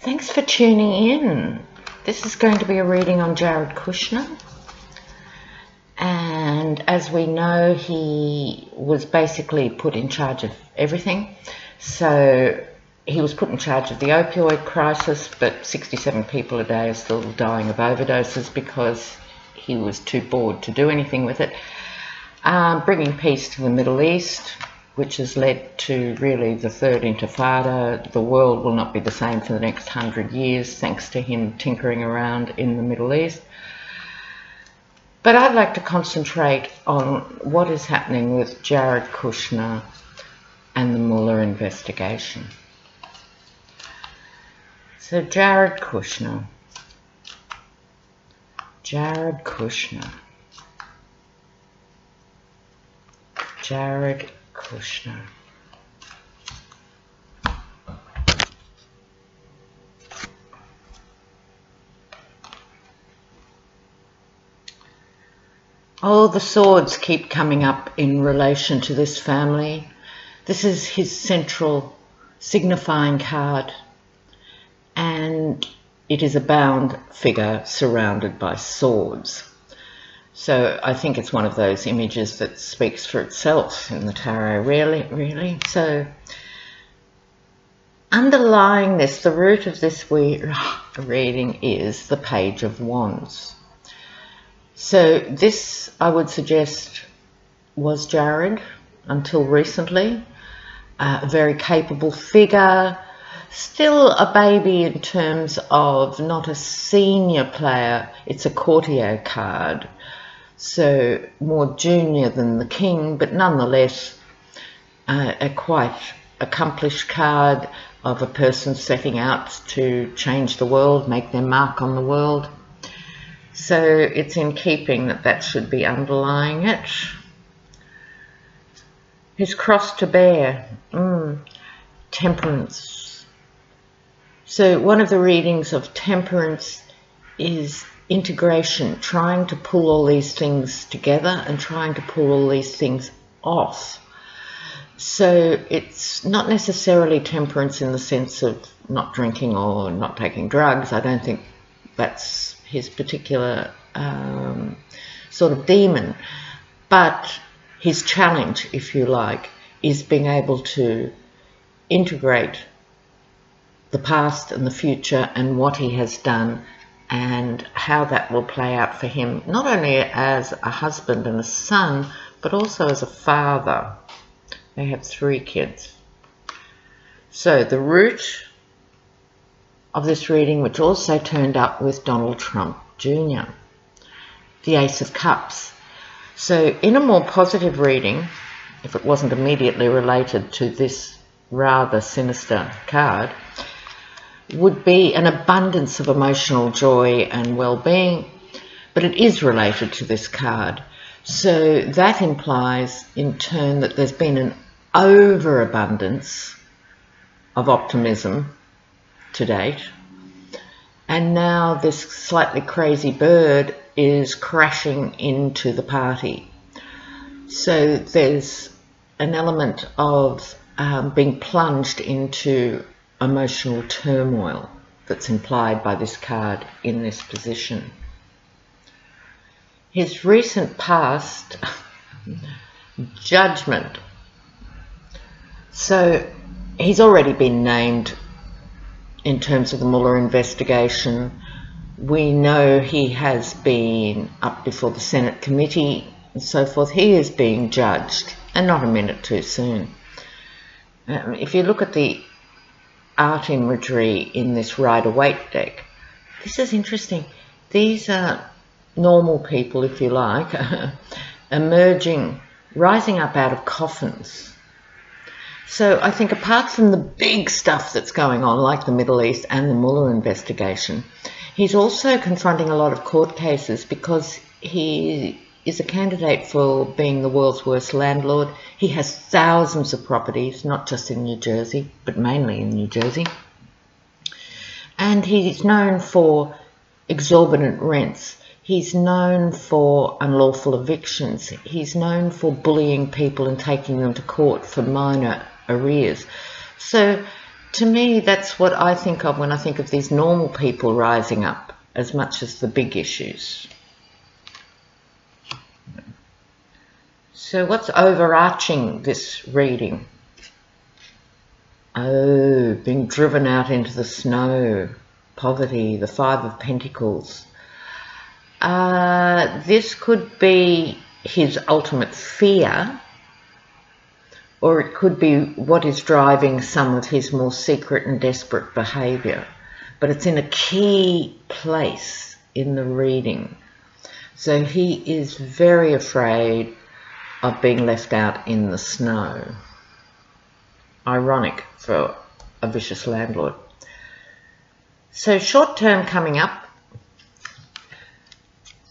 Thanks for tuning in. This is going to be a reading on Jared Kushner. And as we know, he was basically put in charge of everything. So he was put in charge of the opioid crisis, but 67 people a day are still dying of overdoses because he was too bored to do anything with it. Bringing peace to the Middle East, which has led to really the third intifada. The world will not be the same for the next 100 years, thanks to him tinkering around in the Middle East. But I'd like to concentrate on what is happening with Jared Kushner and the Mueller investigation. So Jared Kushner. Jared Kushner. Jared Kushner. Oh, the swords keep coming up in relation to this family. This is his central signifying card, and it is a bound figure surrounded by swords. So I think it's one of those images that speaks for itself in the tarot, really. So underlying this, the root of this reading is the Page of Wands. So this, I would suggest, was Jared until recently. A very capable figure, still a baby in terms of not a senior player, it's a courtier card. So more junior than the king, but nonetheless a quite accomplished card of a person setting out to change the world, make their mark on the world. So it's in keeping that should be underlying it. His cross to bear, temperance. So one of the readings of temperance is integration, trying to pull all these things together and trying to pull all these things off. So it's not necessarily temperance in the sense of not drinking or not taking drugs. I don't think that's his particular sort of demon. But his challenge, if you like, is being able to integrate the past and the future and what he has done and how that will play out for him, not only as a husband and a son, but also as a father. They have 3 kids. So the root of this reading, which also turned up with Donald Trump Jr., the Ace of Cups. So in a more positive reading, if it wasn't immediately related to this rather sinister card, would be an abundance of emotional joy and well-being, but it is related to this card. So that implies in turn that there's been an overabundance of optimism to date, and now this slightly crazy bird is crashing into the party. So there's an element of being plunged into emotional turmoil that's implied by this card in this position. His recent past, judgment. So he's already been named in terms of the Mueller investigation. We know he has been up before the Senate committee and so forth. He is being judged, and not a minute too soon. If you look at the art imagery in this Rider-Waite deck, this is interesting. These are normal people, if you like, emerging, rising up out of coffins. So I think apart from the big stuff that's going on, like the Middle East and the Mueller investigation, he's also confronting a lot of court cases because he is a candidate for being the world's worst landlord. He has thousands of properties, not just in New Jersey, but mainly in New Jersey. And he's known for exorbitant rents. He's known for unlawful evictions. He's known for bullying people and taking them to court for minor arrears. So To me, that's what I think of when I think of these normal people rising up, as much as the big issues. So what's overarching this reading? Oh, being driven out into the snow, poverty, the Five of Pentacles. This could be his ultimate fear, or it could be what is driving some of his more secret and desperate behaviour. But it's in a key place in the reading. So he is very afraid of being left out in the snow. Ironic for a vicious landlord. So short term coming up,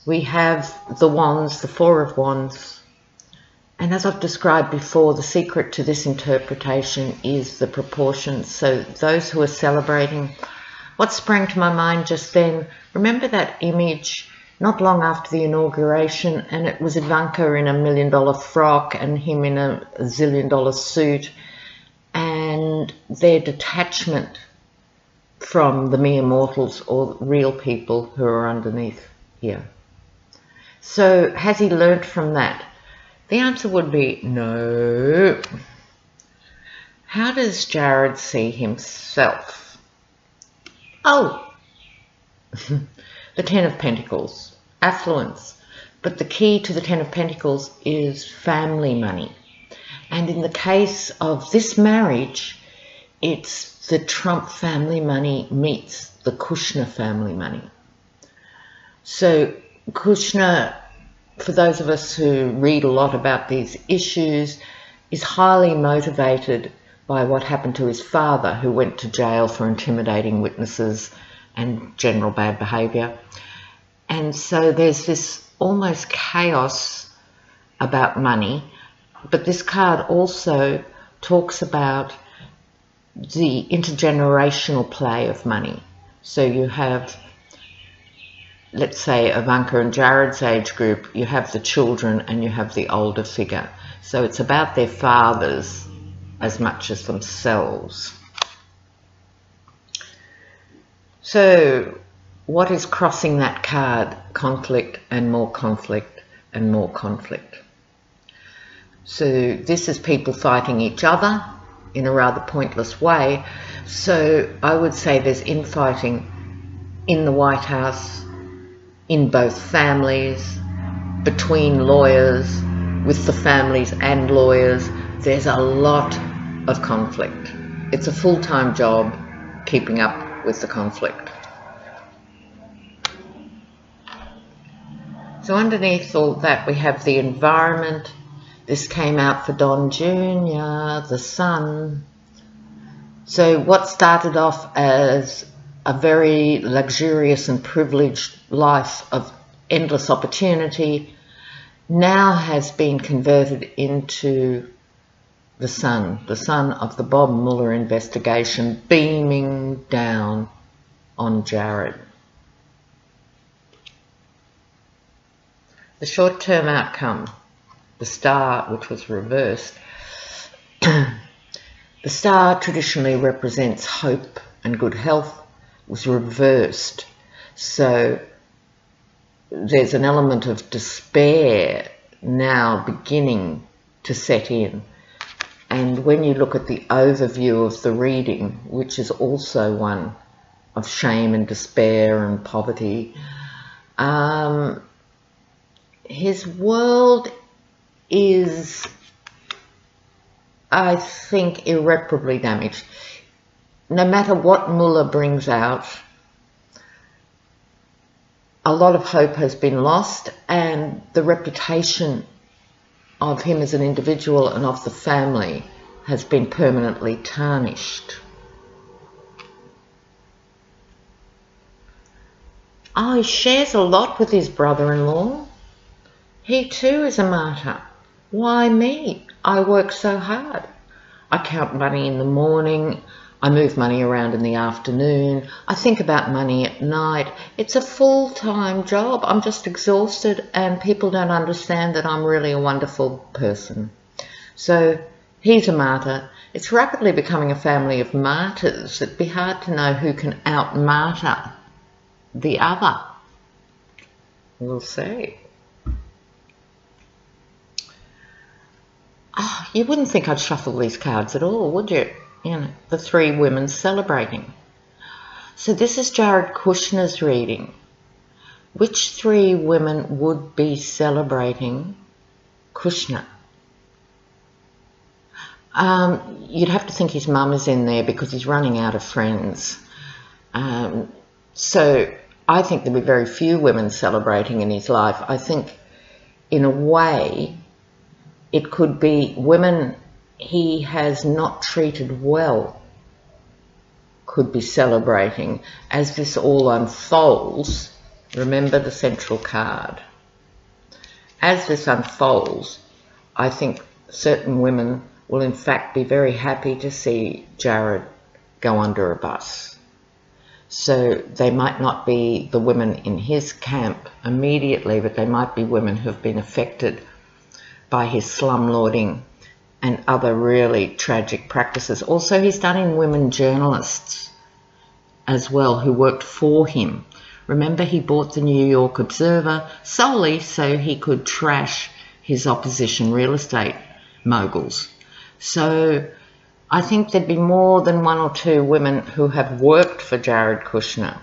we have the Wands, the Four of Wands. And as I've described before, the secret to this interpretation is the proportions. So those who are celebrating, what sprang to my mind just then, remember that image not long after the inauguration, and it was Ivanka in a $1 million frock and him in a $1 zillion suit, and their detachment from the mere mortals or real people who are underneath here. So has he learnt from that? The answer would be no. How does Jared see himself? Oh, the Ten of Pentacles, affluence. But the key to the Ten of Pentacles is family money. And in the case of this marriage, it's the Trump family money meets the Kushner family money. So Kushner, for those of us who read a lot about these issues, is highly motivated by what happened to his father, who went to jail for intimidating witnesses and general bad behaviour. And so there's this almost chaos about money, but this card also talks about the intergenerational play of money. So you have, let's say, Ivanka and Jared's age group, you have the children and you have the older figure. So it's about their fathers as much as themselves. So what is crossing that card? Conflict and more conflict and more conflict. So this is people fighting each other in a rather pointless way. So I would say there's infighting in the White House, in both families, between lawyers, with the families and lawyers. There's a lot of conflict. It's a full-time job keeping up with the conflict. So underneath all that we have the environment. This came out for Don Jr., the sun. So what started off as a very luxurious and privileged life of endless opportunity now has been converted into the sun of the Bob Mueller investigation beaming down on Jared. The short-term outcome, the star, which was reversed. The star traditionally represents hope and good health, was reversed. So there's an element of despair now beginning to set in. And when you look at the overview of the reading, which is also one of shame and despair and poverty, his world is, I think, irreparably damaged. No matter what Mueller brings out, a lot of hope has been lost, and the reputation of him as an individual and of the family has been permanently tarnished. Oh, he shares a lot with his brother-in-law. He too is a martyr. Why me? I work so hard. I count money in the morning. I move money around in the afternoon. I think about money at night. It's a full-time job. I'm just exhausted, and people don't understand that I'm really a wonderful person. So he's a martyr. It's rapidly becoming a family of martyrs. It'd be hard to know who can out-martyr the other. We'll see. Oh, you wouldn't think I'd shuffle these cards at all, would you? You know, the three women celebrating. So this is Jared Kushner's reading. Which three women would be celebrating Kushner? You'd have to think his mum is in there because he's running out of friends. So I think there'll be very few women celebrating in his life. I think, in a way, it could be women he has not treated well could be celebrating as this all unfolds. Remember the central card. As this unfolds, I think certain women will in fact be very happy to see Jared go under a bus. So they might not be the women in his camp immediately, but they might be women who have been affected by his slumlording and other really tragic practices. Also, he's done in women journalists as well who worked for him. Remember, he bought the New York Observer solely so he could trash his opposition real estate moguls. So I think there'd be more than one or two women who have worked for Jared Kushner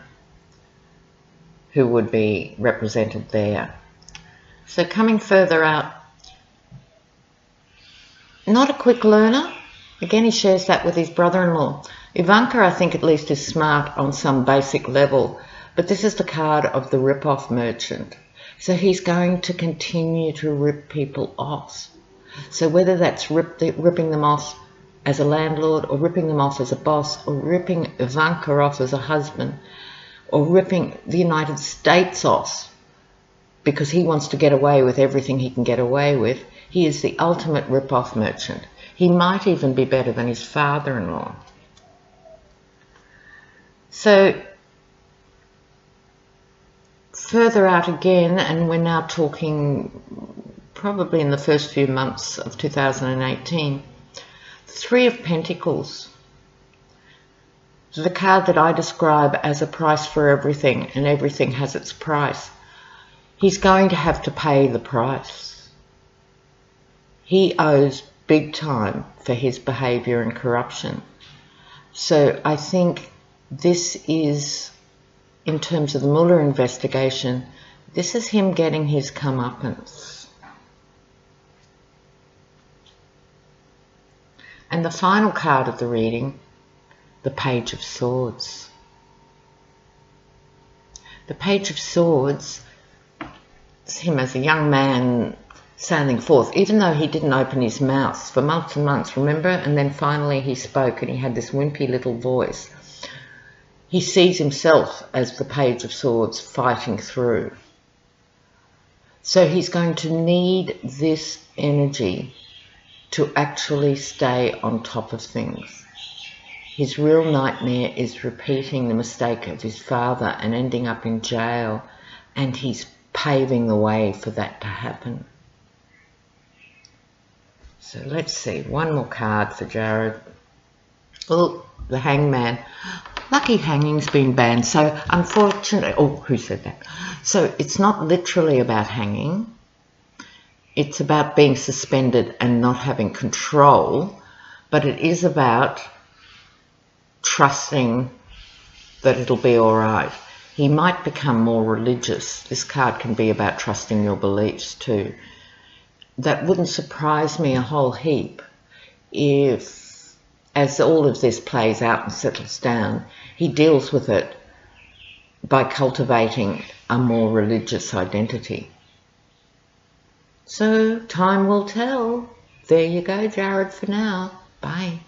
who would be represented there. So coming further out, not a quick learner. Again, he shares that with his brother-in-law. Ivanka, I think, at least is smart on some basic level, but this is the card of the rip-off merchant. So he's going to continue to rip people off. So whether that's ripping them off as a landlord, or ripping them off as a boss, or ripping Ivanka off as a husband, or ripping the United States off because he wants to get away with everything he can get away with, he is the ultimate rip-off merchant. He might even be better than his father-in-law. So further out again, and we're now talking probably in the first few months of 2018, Three of Pentacles. The card that I describe as a price for everything, and everything has its price. He's going to have to pay the price. He owes big time for his behaviour and corruption. So I think this is, in terms of the Mueller investigation, this is him getting his comeuppance. And the final card of the reading, the Page of Swords. The Page of Swords is him as a young man standing forth, even though he didn't open his mouth for months and months, remember? And then finally he spoke and he had this wimpy little voice. He sees himself as the Page of Swords fighting through. So he's going to need this energy to actually stay on top of things. His real nightmare is repeating the mistake of his father and ending up in jail, and he's paving the way for that to happen. So let's see, one more card for Jared. Oh, the Hangman. Lucky hanging's been banned, so unfortunately, oh, who said that? So it's not literally about hanging. It's about being suspended and not having control, but it is about trusting that it'll be all right. He might become more religious. This card can be about trusting your beliefs too. That wouldn't surprise me a whole heap if, as all of this plays out and settles down, he deals with it by cultivating a more religious identity. So time will tell. There you go, Jared, for now. Bye.